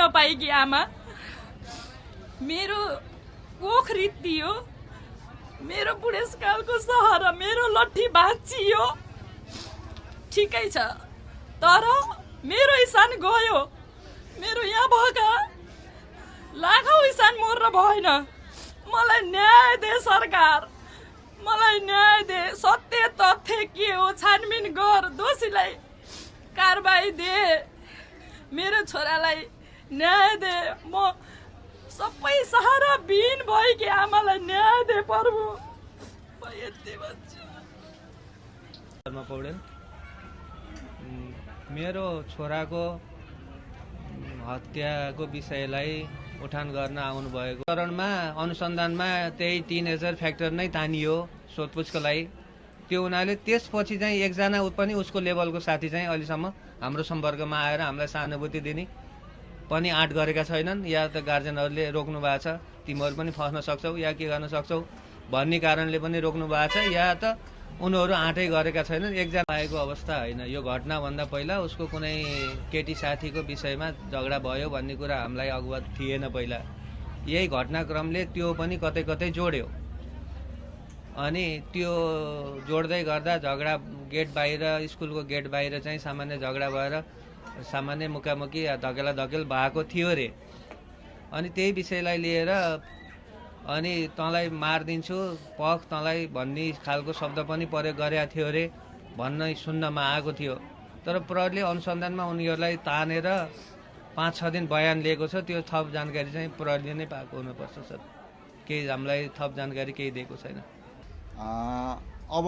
नपाएकी आमा, मेरो कोख रित्तियो, मेरो बुढेसकालको सहर, मेरो लट्ठी भाँचियो। ठिकै छ, तर मेरो इसान गयो। मेरो यहाँ भएका लाखौं इसान मर्न भएन। मलाई न्याय दे सरकार, मलाई न्याय दे। सत्य तथ्य के हो छानबिन गर, दोषीलाई कारबाही दे, मेरो छोरालाई न्याय दे। म सबै सहारा बिन भएकी आमालाई न्याय दे प्रभु। म यति भन्छु। पौडेल, मेरो छोराको हत्याको विषयलाई उठान गर्न आउनुभएको चरणमा अनुसन्धानमा त्यही टिनेजर फ्याक्टर नै तानियो सोधपुछको लागि। त्यो हुनाले त्यसपछि चाहिँ एकजना पनि उसको लेभलको साथी चाहिँ अहिलेसम्म हाम्रो सम्पर्कमा आएर हामीलाई सहानुभूति दिने पनि आँट गरेका छैनन्। या त गार्जेनहरूले रोक्नु भएको छ, तिमीहरू पनि फस्न सक्छौ या के गर्न सक्छौ भन्ने कारणले पनि रोक्नु भएको छ, या त उनीहरू आँटै गरेका छैनन्। एकजना आएको अवस्था होइन। यो घटनाभन्दा पहिला उसको कुनै केटी साथीको विषयमा झगडा भयो भन्ने कुरा हामीलाई अवगत थिएन पहिला। यही घटनाक्रमले त्यो पनि कतै कतै जोड्यो। अनि त्यो जोड्दै गर्दा झगडा गेट बाहिर, स्कुलको गेट बाहिर चाहिँ सामान्य झगडा भएर सामान्य मुकामुकी या धकेला धकेल भएको थियो रे। अनि त्यही विषयलाई लिएर अनि तँलाई मारिदिन्छु पख तँलाई भन्ने खालको शब्द पनि प्रयोग गरेका थियो रे भन्न सुन्नमा आएको थियो। तर प्रहरीले अनुसन्धानमा उनीहरूलाई तानेर 5-6 दिन बयान लिएको छ। त्यो थप जानकारी चाहिँ प्रहरीले नै पाएको हुनुपर्छ सर। केही हामीलाई थप जानकारी केही दिएको छैन।